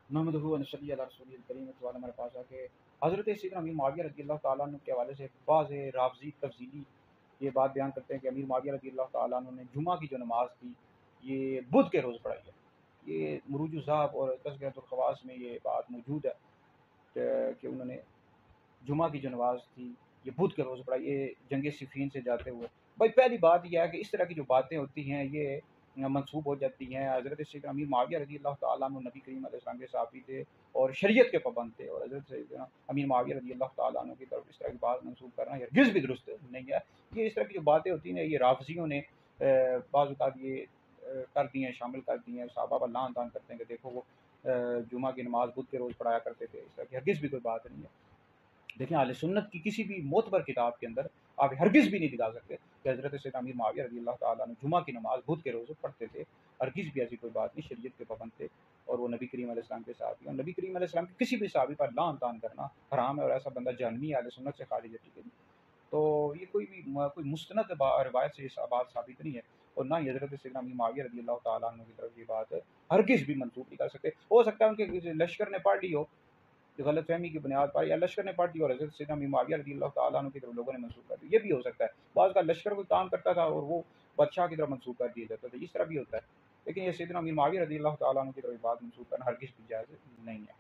नहमदुहु व नसल्ली अला रसूलिल करीम। सवाल हमारे पास है कि हज़रत सैयदना अमीर मुआविया रज़ी अल्लाह तआला अन्हु के हवाले से बाज़ राफ़ज़ी तफ़सीली ये बात बयान करते हैं कि अमीर मुआविया रज़ी अल्लाह तआला अन्हु ने जुमा की जो नमाज़ थी ये बुध के रोज़ पढ़ाई है। ये मुरूज ज़हाब और तज़किरतुल ख़वास में ये बात मौजूद है कि उन्होंने जुमा की जो नमाज़ थी ये बुध के रोज़ पढ़ाई, ये जंग सिफ़ीन से जाते हुए। भाई पहली बात यह है कि इस तरह की जो बातें होती हैं ये मनसूब हो जाती हैं। हज़रत सैयदना अमीर मुआविया रज़ी अल्लाह तआला अन्हु नबी करीम अलैहि सलाम के सहाबी थे और शरीयत के पाबंद थे, और हज़रत सैयदना अमीर मुआविया रज़ी अल्लाह तआला अन्हु की तरफ इस तरह की बात मनसूब करना हरगिज़ भी दुरुस्त नहीं है। ये इस तरह की जो बातें होती हैं ये राफ़ज़ियों ने बाज़ औक़ात ये कर दी हैं, शामिल कर दी हैं। सहाबा पर लान तान करते हैं कि देखो वो जुमा की नमाज़ बुध के रोज़ पढ़ाया करते थे। इस तरह की हरगिज़ भी कोई बात नहीं है। देखिए अहले सुन्नत की किसी भी मोतबर किताब के अंदर आप हरगिज़ भी नहीं दिखा सकते कि हज़रत सैयदना अमीर मुआविया रज़ी अल्लाह तआला अन्हु जुमा की नमाज़ बुध के रोज़ पढ़ते थे। हरगिज़ भी ऐसी कोई बात नहीं, शरीयत के पाबंद थे और वो नबी करीम अलैहि सलाम के सहाबी हैं। नबी करीम अलैहि सलाम के किसी भी सहाबी पर लान तान करना हराम है और ऐसा बंदा जहन्नमी है, अहले सुन्नत से खारिज है, ठीक है जी। तो ये कोई मुस्तनद रिवायत से ये बात साबित नहीं है, और ना ही हज़रत सैयदना अमीर मुआविया रज़ी अल्लाह तआला अन्हु की तरफ ये बात हरगिज़ भी मंसूब नहीं कर सकते। हो सकता है उनके लश्कर ने पढ़ ली हो गलतफ़हमी की बुनियाद पर, या लश्कर ने पढ़ ली और हज़रत सैयदना अमीर मुआविया रज़ी अल्लाह तआला अन्हु की तरफ लोगों ने मंसूब कर दी, ये भी हो सकता है। बाज़ का लश्कर कोई काम करता था और वो बादशाह की तरफ मंसूब कर दिया जाता था, इस तरह भी होता है। लेकिन ये सैयदना अमीर मुआविया रज़ी अल्लाह तआला अन्हु की तरफ बात मंसूब करना हरगिज़ भी जायज़ नहीं है।